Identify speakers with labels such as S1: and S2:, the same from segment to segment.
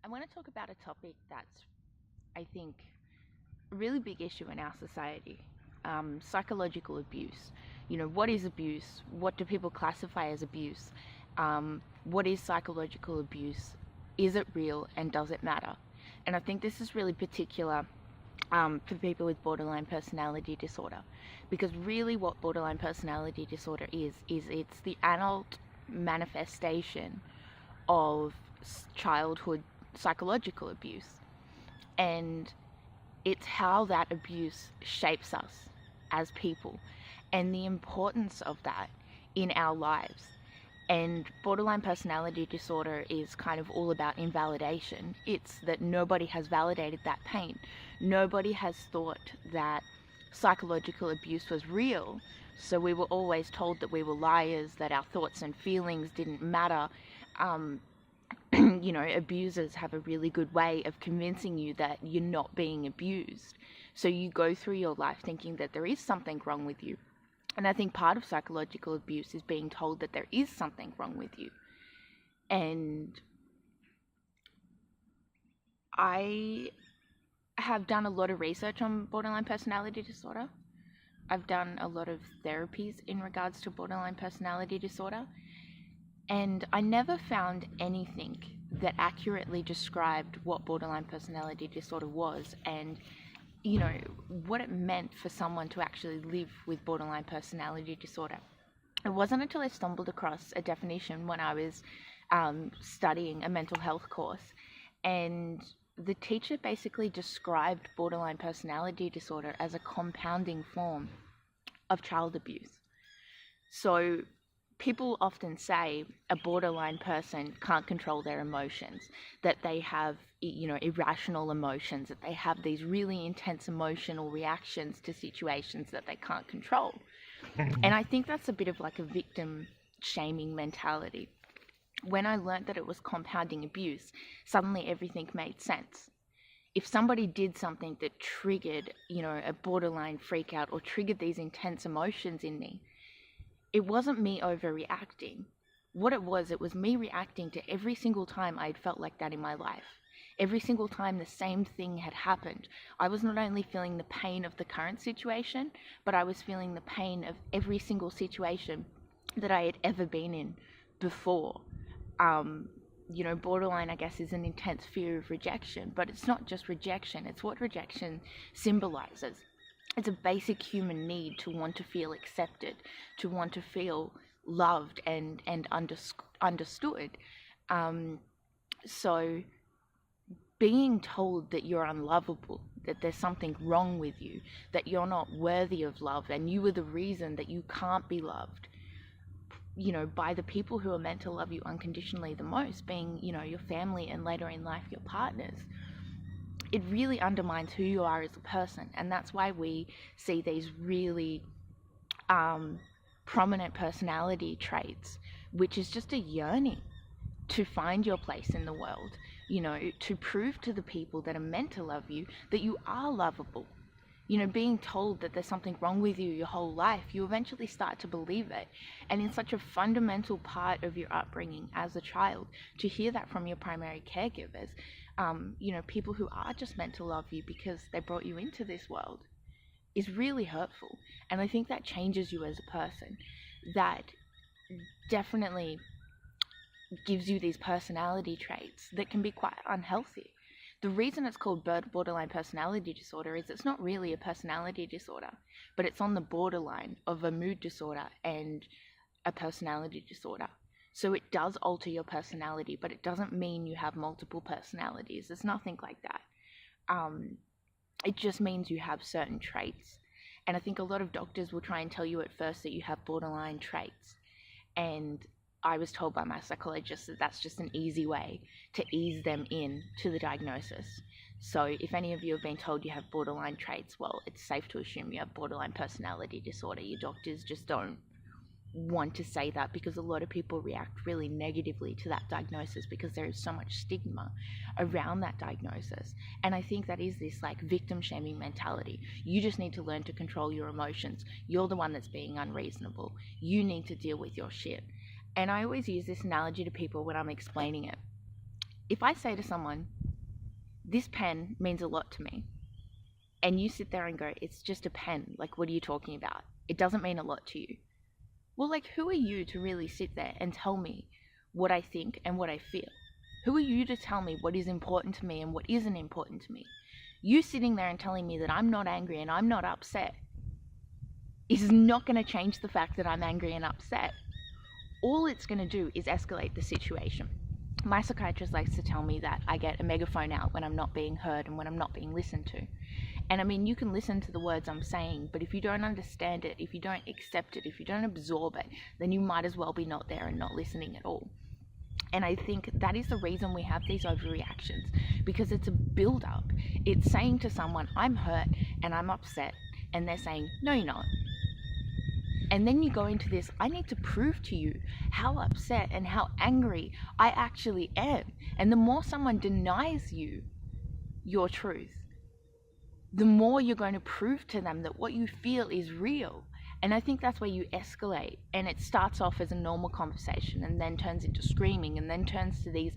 S1: I want to talk about a topic that's, I think, a really big issue in our society. Psychological abuse. What is abuse? What do people classify as abuse? What is psychological abuse? Is it real and does it matter? And I think this is really particular for people with borderline personality disorder, because really what borderline personality disorder is it's the adult manifestation of childhood psychological abuse, and it's how that abuse shapes us as people and the importance of that in our lives. And borderline personality disorder is kind of all about invalidation. It's that nobody has validated that pain. Nobody has thought that psychological abuse was real. So we were always told that we were liars, that our thoughts and feelings didn't matter. Abusers have a really good way of convincing you that you're not being abused. So you go through your life thinking that there is something wrong with you. And I think part of psychological abuse is being told that there is something wrong with you. And I have done a lot of research on borderline personality disorder. I've done a lot of therapies in regards to borderline personality disorder. And I never found anything that accurately described what borderline personality disorder was and what it meant for someone to actually live with borderline personality disorder. It wasn't until I stumbled across a definition when I was studying a mental health course, and the teacher basically described borderline personality disorder as a compounding form of child abuse. So people often say a borderline person can't control their emotions, that they have, irrational emotions, that they have these really intense emotional reactions to situations that they can't control. And I think that's a bit of like a victim shaming mentality. When I learned that it was compounding abuse, suddenly everything made sense. If somebody did something that triggered, a borderline freak out or triggered these intense emotions in me, it wasn't me overreacting. What it was me reacting to every single time I'd felt like that in my life. Every single time the same thing had happened. I was not only feeling the pain of the current situation, but I was feeling the pain of every single situation that I had ever been in before. Borderline, I guess, is an intense fear of rejection, but it's not just rejection, it's what rejection symbolizes. It's a basic human need to want to feel accepted, to want to feel loved and understood. So being told that you're unlovable, that there's something wrong with you, that you're not worthy of love, and you are the reason that you can't be loved, by the people who are meant to love you unconditionally the most, being, your family and later in life your partners, it really undermines who you are as a person. And that's why we see these really prominent personality traits, which is just a yearning to find your place in the world, to prove to the people that are meant to love you that you are lovable. Being told that there's something wrong with you your whole life, you eventually start to believe it. And in such a fundamental part of your upbringing as a child, to hear that from your primary caregivers, people who are just meant to love you because they brought you into this world, is really hurtful. And I think that changes you as a person. That definitely gives you these personality traits that can be quite unhealthy. The reason it's called borderline personality disorder is it's not really a personality disorder, but it's on the borderline of a mood disorder and a personality disorder. So it does alter your personality, but it doesn't mean you have multiple personalities. There's nothing like that. It just means you have certain traits. And I think a lot of doctors will try and tell you at first that you have borderline traits. And I was told by my psychologist that that's just an easy way to ease them in to the diagnosis. So if any of you have been told you have borderline traits, well, it's safe to assume you have borderline personality disorder. Your doctors just don't want to say that, because a lot of people react really negatively to that diagnosis because there is so much stigma around that diagnosis. And I think that is this like victim shaming mentality. You just need to learn to control your emotions. You're the one that's being unreasonable. You need to deal with your shit. And I always use this analogy to people when I'm explaining it. If I say to someone, this pen means a lot to me, and you sit there and go, it's just a pen, like, what are you talking about? It doesn't mean a lot to you. Well, like, who are you to really sit there and tell me what I think and what I feel? Who are you to tell me what is important to me and what isn't important to me? You sitting there and telling me that I'm not angry and I'm not upset is not going to change the fact that I'm angry and upset. All it's going to do is escalate the situation. My psychiatrist likes to tell me that I get a megaphone out when I'm not being heard and when I'm not being listened to. And I mean, you can listen to the words I'm saying, but if you don't understand it, if you don't accept it, if you don't absorb it, then you might as well be not there and not listening at all. And I think that is the reason we have these overreactions, because it's a build-up. It's saying to someone, I'm hurt and I'm upset, and they're saying, no, you're not. And then you go into this, I need to prove to you how upset and how angry I actually am. And the more someone denies you your truth, the more you're going to prove to them that what you feel is real. And I think that's where you escalate, and it starts off as a normal conversation and then turns into screaming and then turns to these,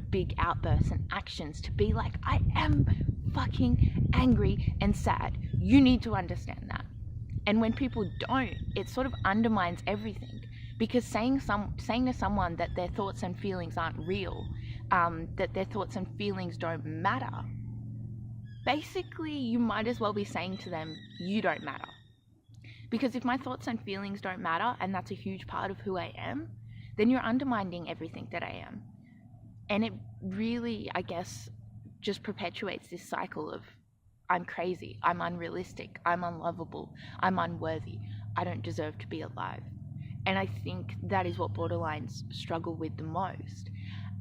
S1: big outbursts and actions to be like, I am fucking angry and sad. You need to understand that. And when people don't, it sort of undermines everything, because saying to someone that their thoughts and feelings aren't real, that their thoughts and feelings don't matter, basically you might as well be saying to them, you don't matter. Because if my thoughts and feelings don't matter, and that's a huge part of who I am, then you're undermining everything that I am. And it really, I guess, just perpetuates this cycle of, I'm crazy, I'm unrealistic, I'm unlovable, I'm unworthy, I don't deserve to be alive. And I think that is what borderlines struggle with the most.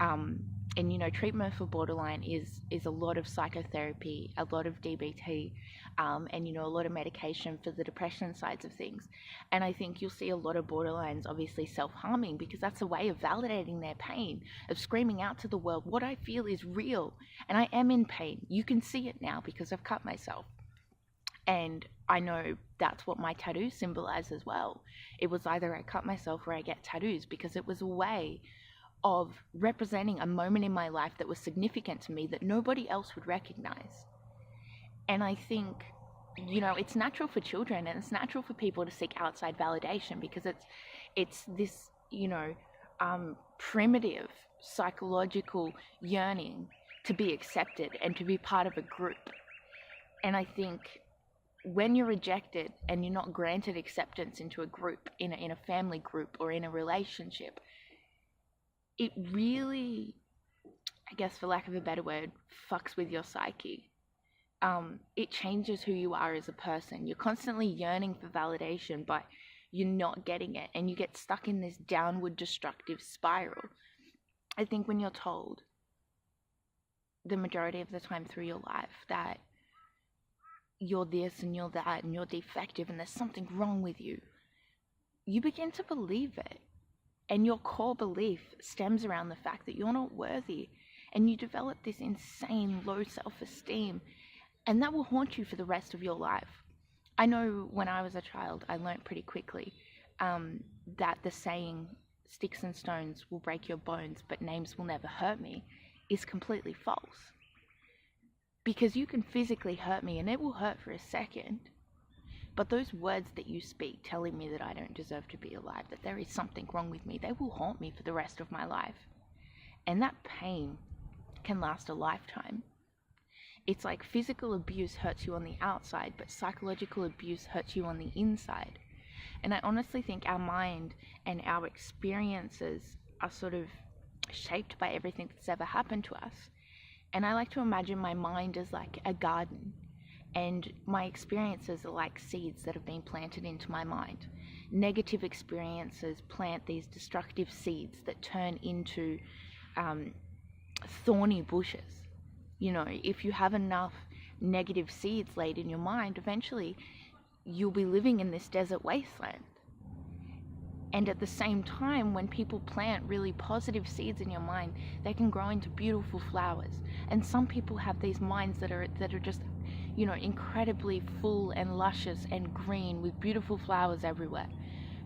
S1: And treatment for borderline is a lot of psychotherapy, a lot of DBT, and a lot of medication for the depression sides of things. And I think you'll see a lot of borderlines obviously self-harming, because that's a way of validating their pain, of screaming out to the world, what I feel is real, and I am in pain. You can see it now because I've cut myself. And I know that's what my tattoos symbolize as well. It was either I cut myself or I get tattoos, because it was a way of representing a moment in my life that was significant to me that nobody else would recognize. And I think, it's natural for children and it's natural for people to seek outside validation, because it's this, primitive psychological yearning to be accepted and to be part of a group. And I think when you're rejected and you're not granted acceptance into a group, in a family group or in a relationship, it really, I guess for lack of a better word, fucks with your psyche. It changes who you are as a person. You're constantly yearning for validation, but you're not getting it, and you get stuck in this downward destructive spiral. I think when you're told the majority of the time through your life that you're this and you're that and you're defective and there's something wrong with you, you begin to believe it. And your core belief stems around the fact that you're not worthy, and you develop this insane low self-esteem, and that will haunt you for the rest of your life. I know when I was a child, I learnt pretty quickly that the saying, sticks and stones will break your bones, but names will never hurt me, is completely false. Because you can physically hurt me, and it will hurt for a second. But those words that you speak telling me that I don't deserve to be alive, that there is something wrong with me, they will haunt me for the rest of my life. And that pain can last a lifetime. It's like physical abuse hurts you on the outside, but psychological abuse hurts you on the inside. And I honestly think our mind and our experiences are sort of shaped by everything that's ever happened to us. And I like to imagine my mind as like a garden. And my experiences are like seeds that have been planted into my mind. Negative experiences plant these destructive seeds that turn into thorny bushes. If you have enough negative seeds laid in your mind, eventually you'll be living in this desert wasteland. And at the same time, when people plant really positive seeds in your mind, they can grow into beautiful flowers. And some people have these minds that are just incredibly full and luscious and green with beautiful flowers everywhere.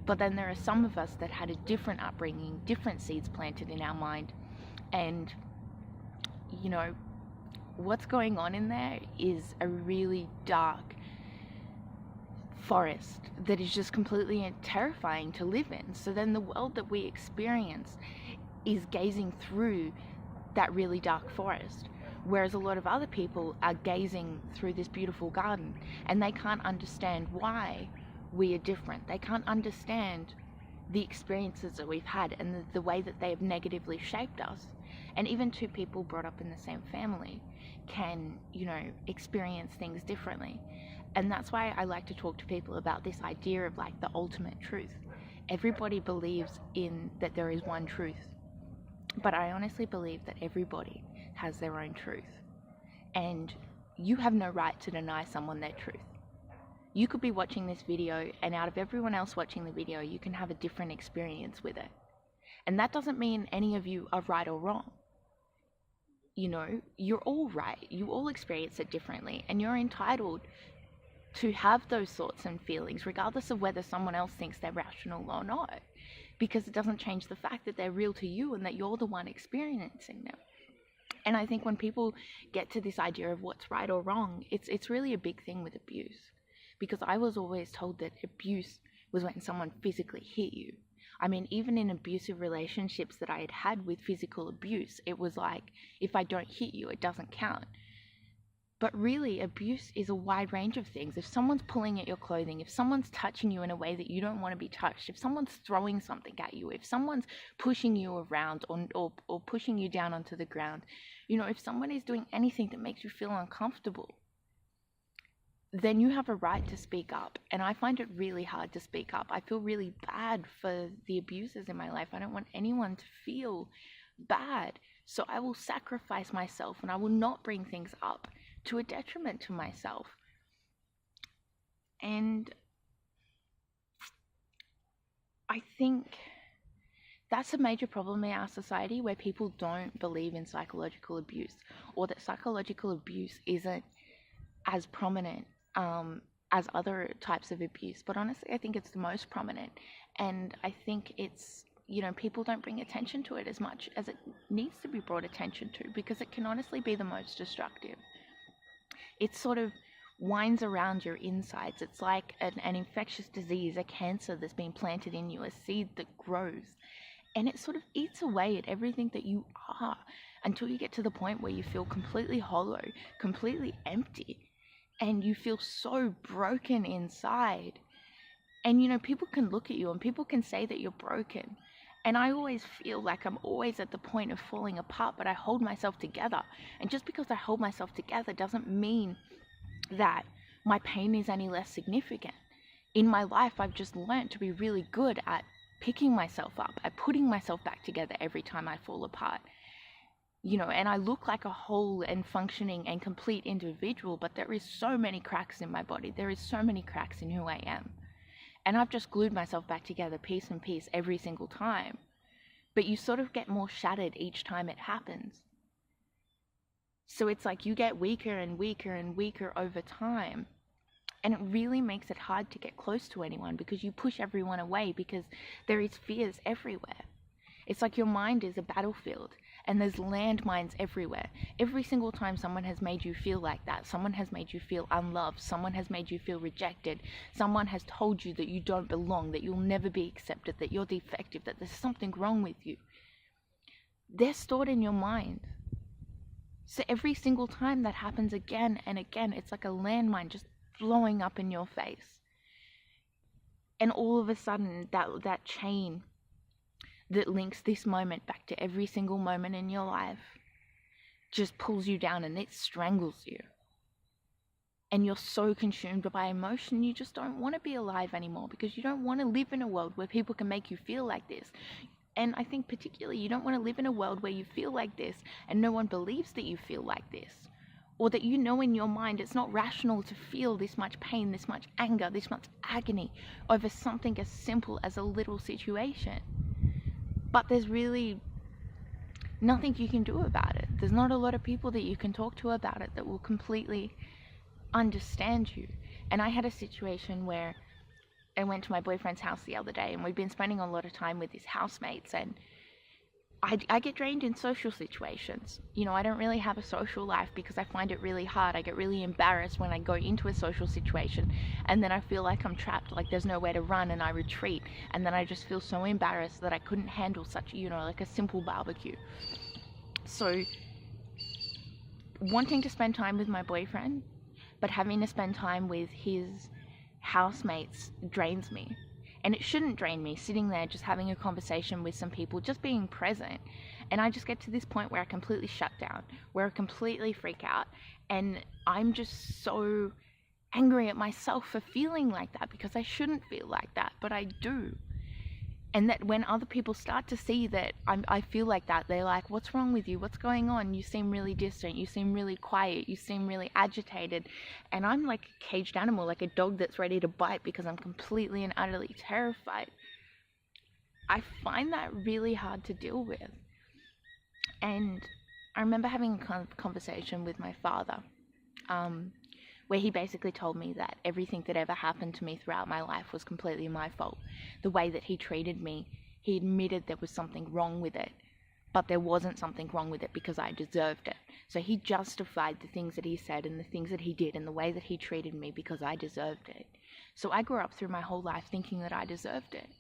S1: But then there are some of us that had a different upbringing, different seeds planted in our mind, and you know, what's going on in there is a really dark forest that is just completely terrifying to live in. So then the world that we experience is gazing through that really dark forest, whereas a lot of other people are gazing through this beautiful garden, and they can't understand why we are different. They can't understand the experiences that we've had and the way that they have negatively shaped us. And even two people brought up in the same family can, you know, experience things differently. And that's why I like to talk to people about this idea of like the ultimate truth. Everybody believes in that there is one truth, but I honestly believe that everybody has their own truth, and you have no right to deny someone their truth. You could be watching this video, and out of everyone else watching the video, you can have a different experience with it. And that doesn't mean any of you are right or wrong. You know, you're all right. You all experience it differently, and you're entitled to have those thoughts and feelings, regardless of whether someone else thinks they're rational or not, because it doesn't change the fact that they're real to you and that you're the one experiencing them. And I think when people get to this idea of what's right or wrong, it's really a big thing with abuse. Because I was always told that abuse was when someone physically hit you. I mean, even in abusive relationships that I had had with physical abuse, it was like, if I don't hit you, it doesn't count. But really, abuse is a wide range of things. If someone's pulling at your clothing, if someone's touching you in a way that you don't want to be touched, if someone's throwing something at you, if someone's pushing you around or pushing you down onto the ground, you know, if someone is doing anything that makes you feel uncomfortable, then you have a right to speak up. And I find it really hard to speak up. I feel really bad for the abusers in my life. I don't want anyone to feel bad. So I will sacrifice myself and I will not bring things up to a detriment to myself. And I think that's a major problem in our society, where people don't believe in psychological abuse, or that psychological abuse isn't as prominent as other types of abuse. But honestly, I think it's the most prominent, and I think it's, you know, people don't bring attention to it as much as it needs to be brought attention to, because it can honestly be the most destructive. It sort of winds around your insides. It's like an infectious disease, a cancer that's been planted in you, a seed that grows, and it sort of eats away at everything that you are, until you get to the point where you feel completely hollow, completely empty, and you feel so broken inside. And, you know, people can look at you and people can say that you're broken. And I always feel like I'm always at the point of falling apart, but I hold myself together. And just because I hold myself together doesn't mean that my pain is any less significant. In my life, I've just learned to be really good at picking myself up, at putting myself back together every time I fall apart. You know, and I look like a whole and functioning and complete individual, but there is so many cracks in my body. There is so many cracks in who I am. And I've just glued myself back together piece and piece every single time. But you sort of get more shattered each time it happens. So it's like you get weaker and weaker and weaker over time. And it really makes it hard to get close to anyone, because you push everyone away, because there is fears everywhere. It's like your mind is a battlefield, and there's landmines everywhere. Every single time someone has made you feel like that, someone has made you feel unloved, someone has made you feel rejected, someone has told you that you don't belong, that you'll never be accepted, that you're defective, that there's something wrong with you, they're stored in your mind. So every single time that happens again and again, it's like a landmine just blowing up in your face. And all of a sudden, that chain that links this moment back to every single moment in your life just pulls you down, and it strangles you. And you're so consumed by emotion, you just don't want to be alive anymore, because you don't want to live in a world where people can make you feel like this. And I think particularly you don't want to live in a world where you feel like this and no one believes that you feel like this, or that you know in your mind it's not rational to feel this much pain, this much anger, this much agony over something as simple as a little situation. But there's really nothing you can do about it. There's not a lot of people that you can talk to about it that will completely understand you. And I had a situation where I went to my boyfriend's house the other day, and we'd been spending a lot of time with his housemates, and I get drained in social situations. You know, I don't really have a social life because I find it really hard. I get really embarrassed when I go into a social situation, and then I feel like I'm trapped, like there's nowhere to run, and I retreat. And then I just feel so embarrassed that I couldn't handle such, you know, like a simple barbecue. So wanting to spend time with my boyfriend, but having to spend time with his housemates drains me. And it shouldn't drain me, sitting there just having a conversation with some people, just being present. And I just get to this point where I completely shut down, where I completely freak out. And I'm just so angry at myself for feeling like that, because I shouldn't feel like that, but I do. And that when other people start to see that I feel like that, they're like, what's wrong with you? What's going on? You seem really distant. You seem really quiet. You seem really agitated. And I'm like a caged animal, like a dog that's ready to bite because I'm completely and utterly terrified. I find that really hard to deal with. And I remember having a conversation with my father, where he basically told me that everything that ever happened to me throughout my life was completely my fault. The way that he treated me, he admitted there was something wrong with it, but there wasn't something wrong with it because I deserved it. So he justified the things that he said and the things that he did and the way that he treated me because I deserved it. So I grew up through my whole life thinking that I deserved it.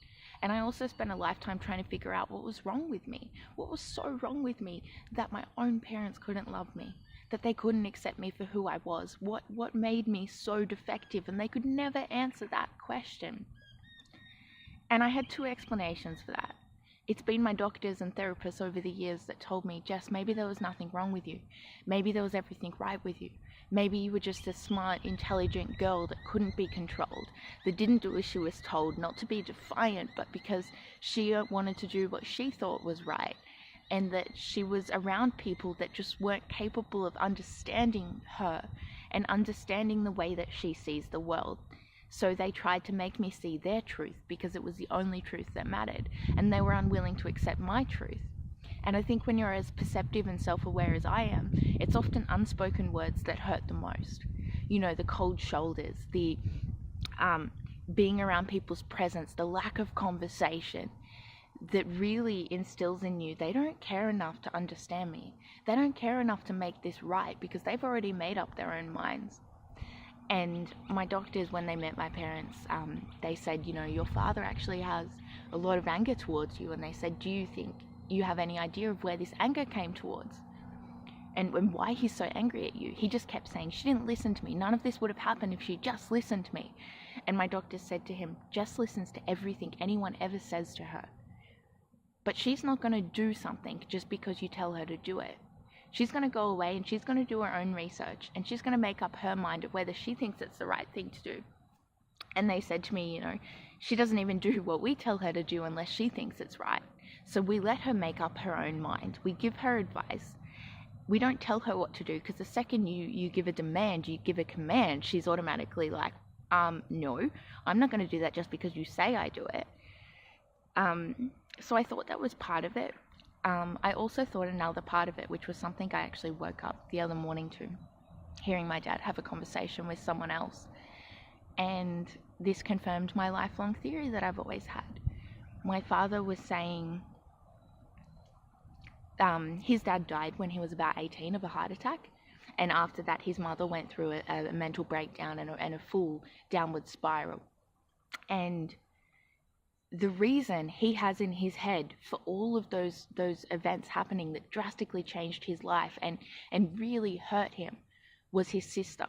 S1: And I also spent a lifetime trying to figure out what was wrong with me. What was so wrong with me that my own parents couldn't love me, that they couldn't accept me for who I was? What made me so defective? And they could never answer that question. And I had two explanations for that. It's been my doctors and therapists over the years that told me, Jess, maybe there was nothing wrong with you. Maybe there was everything right with you. Maybe you were just a smart, intelligent girl that couldn't be controlled, that didn't do as she was told, not to be defiant, but because she wanted to do what she thought was right. And that she was around people that just weren't capable of understanding her and understanding the way that she sees the world. So they tried to make me see their truth because it was the only truth that mattered, and they were unwilling to accept my truth. And I think when you're as perceptive and self-aware as I am, it's often unspoken words that hurt the most. You know, the cold shoulders, the being around people's presence, the lack of conversation that really instills in you, they don't care enough to understand me. They don't care enough to make this right because they've already made up their own minds. And my doctors, when they met my parents, they said, you know, your father actually has a lot of anger towards you. And they said, do you think you have any idea of where this anger came towards? And why he's so angry at you? He just kept saying, she didn't listen to me. None of this would have happened if she just listened to me. And my doctor said to him, Jess listens to everything anyone ever says to her. But she's not going to do something just because you tell her to do it. She's going to go away and she's going to do her own research and she's going to make up her mind of whether she thinks it's the right thing to do. And they said to me, you know, she doesn't even do what we tell her to do unless she thinks it's right. So we let her make up her own mind. We give her advice. We don't tell her what to do, because the second you give a demand, you give a command, she's automatically like, no, I'm not going to do that just because you say I do it. So I thought that was part of it. I also thought another part of it, which was something I actually woke up the other morning to, hearing my dad have a conversation with someone else. And this confirmed my lifelong theory that I've always had. My father was saying his dad died when he was about 18 of a heart attack. And after that, his mother went through a mental breakdown and a full downward spiral. And the reason he has in his head for all of those events happening that drastically changed his life and really hurt him was his sister.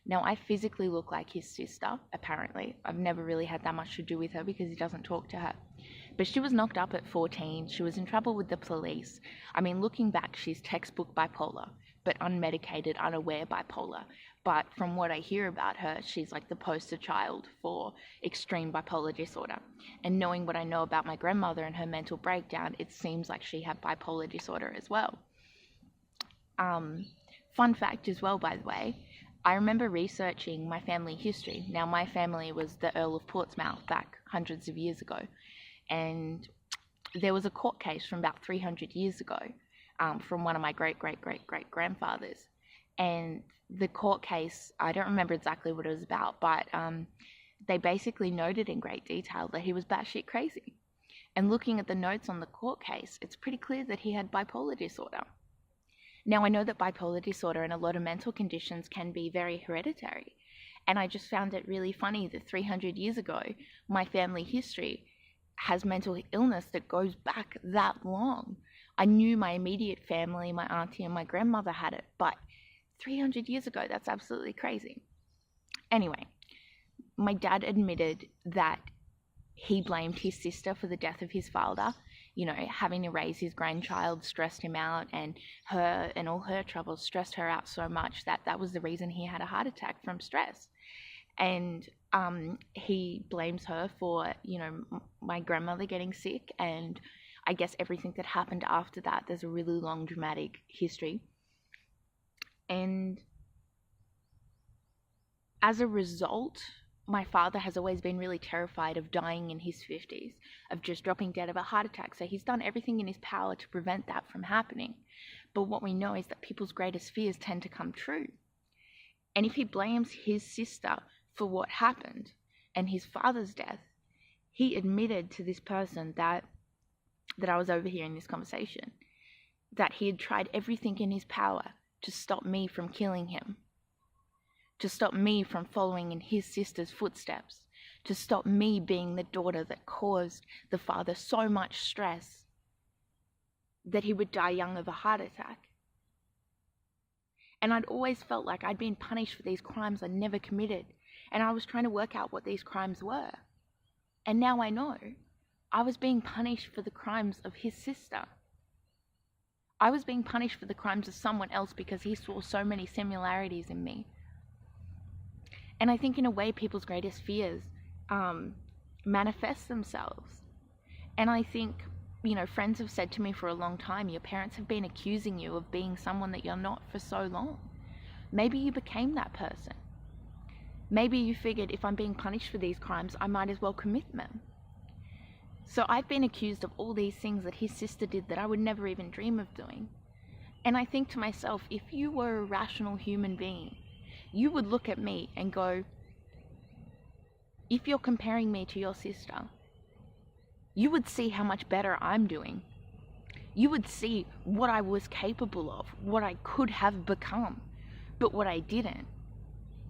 S1: Now, I physically look like his sister, apparently. I've never really had that much to do with her because he doesn't talk to her. But she was knocked up at 14. She was in trouble with the police. I mean, looking back, she's textbook bipolar, but unmedicated, unaware bipolar. But from what I hear about her, she's like the poster child for extreme bipolar disorder. And knowing what I know about my grandmother and her mental breakdown, it seems like she had bipolar disorder as well. Fun fact as well, by the way, I remember researching my family history. Now, my family was the Earl of Portsmouth back hundreds of years ago. And there was a court case from about 300 years ago from one of my great-great-great-great-grandfathers. And the court case, I don't remember exactly what it was about, but they basically noted in great detail that he was batshit crazy. And looking at the notes on the court case, it's pretty clear that he had bipolar disorder. Now, I know that bipolar disorder and a lot of mental conditions can be very hereditary. And I just found it really funny that 300 years ago, my family history has mental illness that goes back that long. I knew my immediate family, my auntie and my grandmother had it, but 300 years ago, that's absolutely crazy. Anyway, my dad admitted that he blamed his sister for the death of his father. You know, having to raise his grandchild stressed him out, and her and all her troubles stressed her out so much that that was the reason he had a heart attack from stress. And he blames her for, you know, my grandmother getting sick, and I guess everything that happened after that. There's a really long dramatic history. And as a result, my father has always been really terrified of dying in his 50s, of just dropping dead of a heart attack. So he's done everything in his power to prevent that from happening. But what we know is that people's greatest fears tend to come true. And if he blames his sister for what happened and his father's death, he admitted to this person that I was overhearing this conversation, that he had tried everything in his power to stop me from killing him, to stop me from following in his sister's footsteps, to stop me being the daughter that caused the father so much stress that he would die young of a heart attack. And I'd always felt like I'd been punished for these crimes I'd never committed, and I was trying to work out what these crimes were. And now I know. I was being punished for the crimes of his sister. I was being punished for the crimes of someone else because he saw so many similarities in me. And I think in a way people's greatest fears manifest themselves. And I think, you know, friends have said to me for a long time, your parents have been accusing you of being someone that you're not for so long. Maybe you became that person. Maybe you figured, if I'm being punished for these crimes, I might as well commit them. So I've been accused of all these things that his sister did that I would never even dream of doing. And I think to myself, if you were a rational human being, you would look at me and go, if you're comparing me to your sister, you would see how much better I'm doing. You would see what I was capable of, what I could have become, but what I didn't.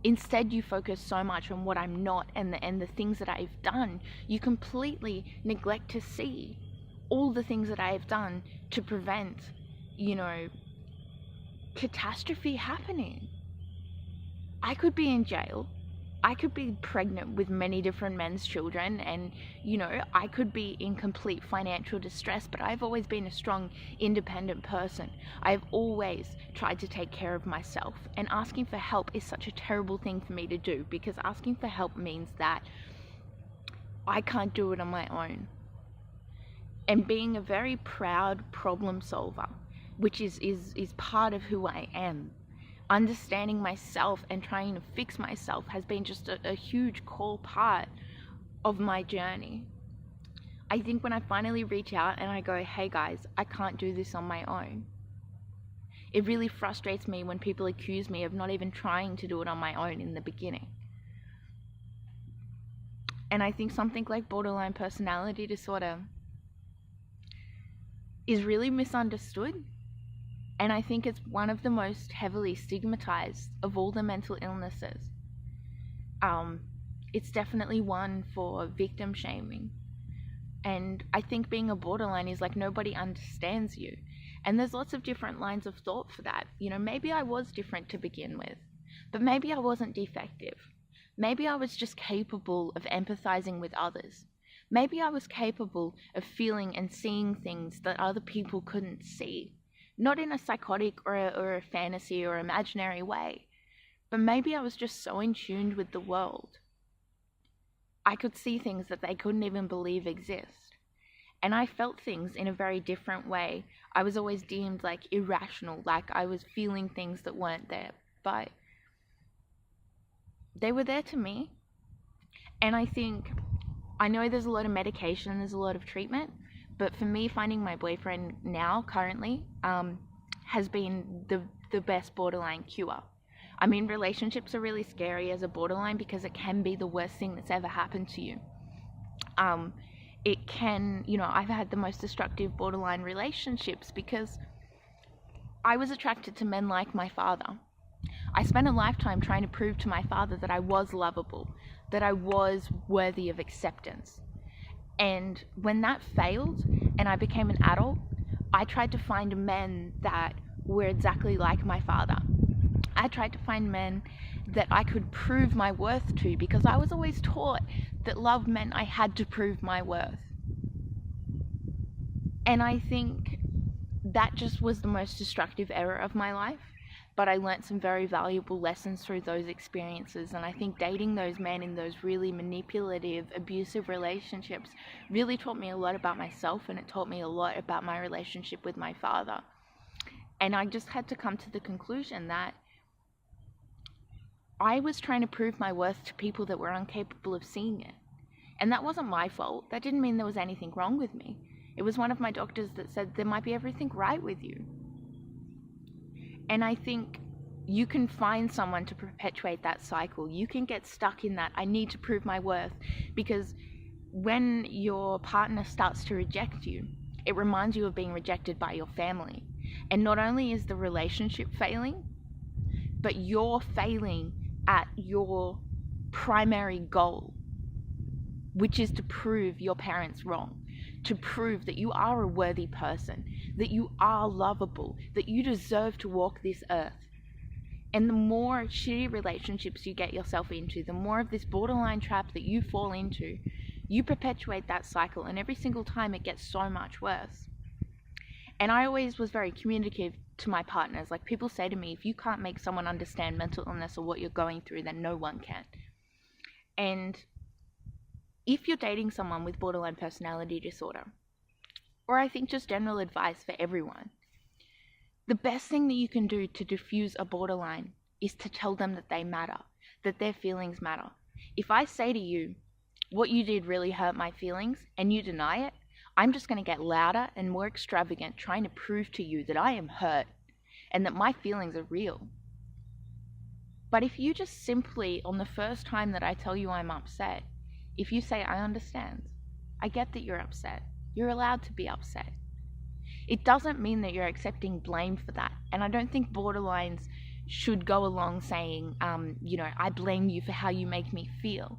S1: Instead, you focus so much on what I'm not and the things that I've done. You completely neglect to see all the things that I've done to prevent, you know, catastrophe happening. I could be in jail. I could be pregnant with many different men's children, and, you know, I could be in complete financial distress, but I've always been a strong, independent person. I've always tried to take care of myself, and asking for help is such a terrible thing for me to do, because asking for help means that I can't do it on my own. And being a very proud problem solver, which is part of who I am, understanding myself and trying to fix myself has been just a huge core part of my journey. I think when I finally reach out and I go, hey guys, I can't do this on my own, it really frustrates me when people accuse me of not even trying to do it on my own in the beginning. And I think something like borderline personality disorder is really misunderstood. And I think it's one of the most heavily stigmatized of all the mental illnesses. It's definitely one for victim shaming. And I think being a borderline is like nobody understands you. And there's lots of different lines of thought for that. You know, maybe I was different to begin with, but maybe I wasn't defective. Maybe I was just capable of empathizing with others. Maybe I was capable of feeling and seeing things that other people couldn't see. Not in a psychotic or a fantasy or imaginary way, but maybe I was just so in tune with the world. I could see things that they couldn't even believe exist. And I felt things in a very different way. I was always deemed like irrational, like I was feeling things that weren't there, but they were there to me. And I think, I know there's a lot of medication and there's a lot of treatment, but for me, finding my boyfriend now, currently, has been the best borderline cure. I mean, relationships are really scary as a borderline because it can be the worst thing that's ever happened to you. it can, I've had the most destructive borderline relationships because I was attracted to men like my father. I spent a lifetime trying to prove to my father that I was lovable, that I was worthy of acceptance. And when that failed and I became an adult, I tried to find men that were exactly like my father. I tried to find men that I could prove my worth to, because I was always taught that love meant I had to prove my worth. And I think that just was the most destructive era of my life. But I learnt some very valuable lessons through those experiences. And I think dating those men in those really manipulative, abusive relationships really taught me a lot about myself, and it taught me a lot about my relationship with my father. And I just had to come to the conclusion that I was trying to prove my worth to people that were incapable of seeing it. And that wasn't my fault. That didn't mean there was anything wrong with me. It was one of my doctors that said there might be everything right with you. And I think you can find someone to perpetuate that cycle. You can get stuck in that, I need to prove my worth, because when your partner starts to reject you, it reminds you of being rejected by your family. And not only is the relationship failing, but you're failing at your primary goal, which is to prove your parents wrong, to prove that you are a worthy person, that you are lovable, that you deserve to walk this earth. And the more shitty relationships you get yourself into, the more of this borderline trap that you fall into, you perpetuate that cycle, and every single time it gets so much worse. And I always was very communicative to my partners. Like, people say to me, if you can't make someone understand mental illness or what you're going through, then no one can. And if you're dating someone with borderline personality disorder, or I think just general advice for everyone, the best thing that you can do to diffuse a borderline is to tell them that they matter, that their feelings matter. If I say to you, what you did really hurt my feelings, and you deny it, I'm just going to get louder and more extravagant, trying to prove to you that I am hurt and that my feelings are real. But if you just simply, on the first time that I tell you I'm upset, if you say, I understand, I get that you're upset, you're allowed to be upset, it doesn't mean that you're accepting blame for that. And I don't think borderlines should go along saying, I blame you for how you make me feel.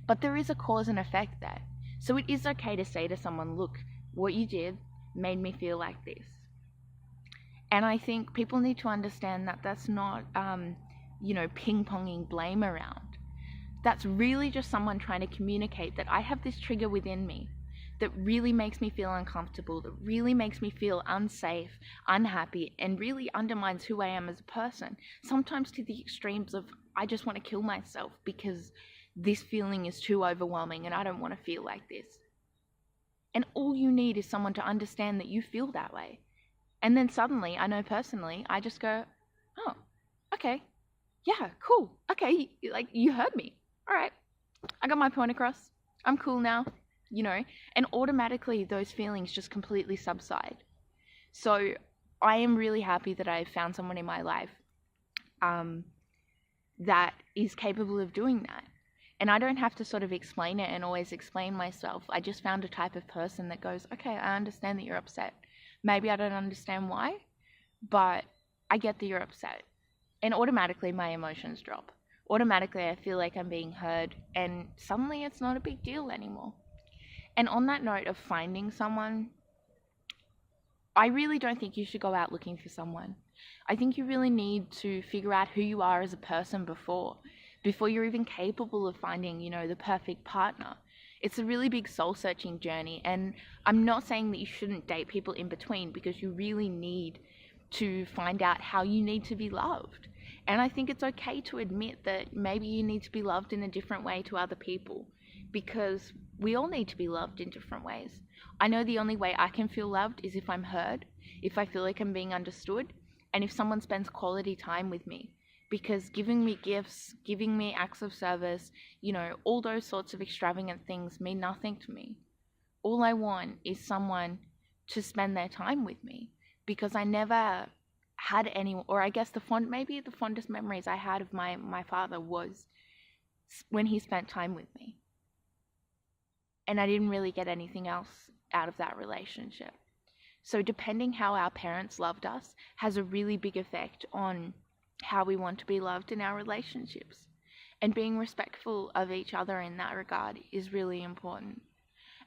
S1: But there is a cause and effect there. So it is okay to say to someone, look, what you did made me feel like this. And I think people need to understand that that's not, ping-ponging blame around. That's really just someone trying to communicate that I have this trigger within me that really makes me feel uncomfortable, that really makes me feel unsafe, unhappy, and really undermines who I am as a person. Sometimes to the extremes of, I just want to kill myself because this feeling is too overwhelming and I don't want to feel like this. And all you need is someone to understand that you feel that way. And then suddenly, I know personally, I just go, oh, okay, yeah, cool, okay, like, you heard me, all right, I got my point across, I'm cool now, and automatically those feelings just completely subside. So I am really happy that I found someone in my life that is capable of doing that. And I don't have to sort of explain it and always explain myself. I just found a type of person that goes, okay, I understand that you're upset. Maybe I don't understand why, but I get that you're upset. And automatically my emotions drop. Automatically I feel like I'm being heard, and suddenly it's not a big deal anymore. And on that note of finding someone, I really don't think you should go out looking for someone. I think you really need to figure out who you are as a person before you're even capable of finding, the perfect partner. It's a really big soul-searching journey, and I'm not saying that you shouldn't date people in between, because you really need to find out how you need to be loved. And I think it's okay to admit that maybe you need to be loved in a different way to other people, because we all need to be loved in different ways. I know the only way I can feel loved is if I'm heard, if I feel like I'm being understood, and if someone spends quality time with me. Because giving me gifts, giving me acts of service, all those sorts of extravagant things mean nothing to me. All I want is someone to spend their time with me, because I never had any, or I guess the fondest memories I had of my father was when he spent time with me. and I didn't really get anything else out of that relationship. So depending how our parents loved us has a really big effect on how we want to be loved in our relationships. And being respectful of each other in that regard is really important.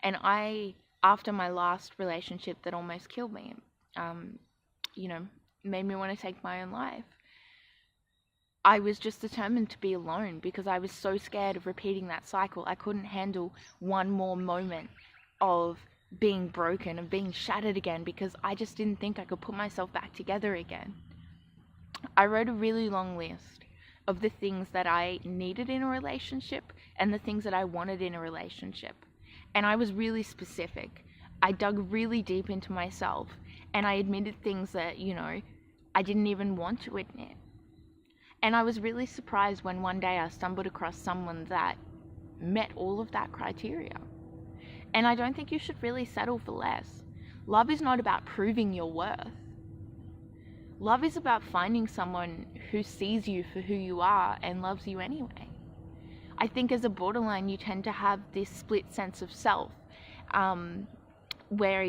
S1: And after my last relationship that almost killed me, made me want to take my own life, I was just determined to be alone because I was so scared of repeating that cycle. I couldn't handle one more moment of being broken, of being shattered again, because I just didn't think I could put myself back together again. I wrote a really long list of the things that I needed in a relationship and the things that I wanted in a relationship. And I was really specific. I dug really deep into myself, and I admitted things that, I didn't even want to admit. And I was really surprised when one day I stumbled across someone that met all of that criteria. And I don't think you should really settle for less. Love is not about proving your worth. Love is about finding someone who sees you for who you are and loves you anyway. I think as a borderline, you tend to have this split sense of self, where,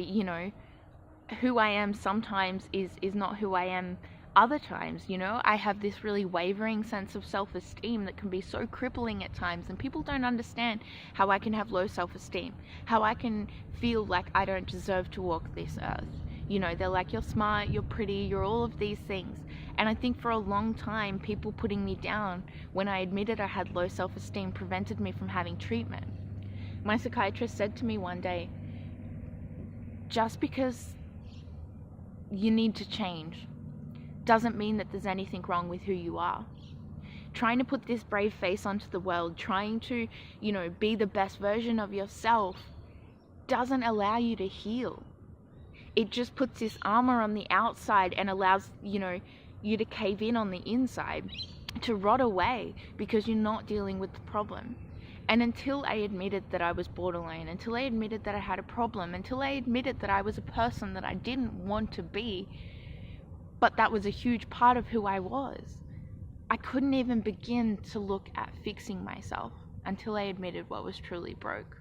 S1: who I am sometimes is not who I am other times. I have this really wavering sense of self-esteem that can be so crippling at times, and people don't understand how I can have low self-esteem, how I can feel like I don't deserve to walk this earth. They're like, you're smart, you're pretty, you're all of these things. And I think for a long time, people putting me down when I admitted I had low self-esteem prevented me from having treatment. My psychiatrist said to me one day, just because you need to change doesn't mean that there's anything wrong with who you are. Trying to put this brave face onto the world, trying to, be the best version of yourself doesn't allow you to heal. It just puts this armor on the outside and allows, you to cave in on the inside, to rot away because you're not dealing with the problem. And until I admitted that I was borderline, until I admitted that I had a problem, until I admitted that I was a person that I didn't want to be, but that was a huge part of who I was, I couldn't even begin to look at fixing myself until I admitted what was truly broke.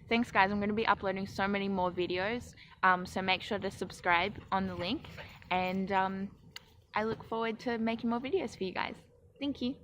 S1: Thanks guys, I'm going to be uploading so many more videos, so make sure to subscribe on the link, and I look forward to making more videos for you guys. Thank you.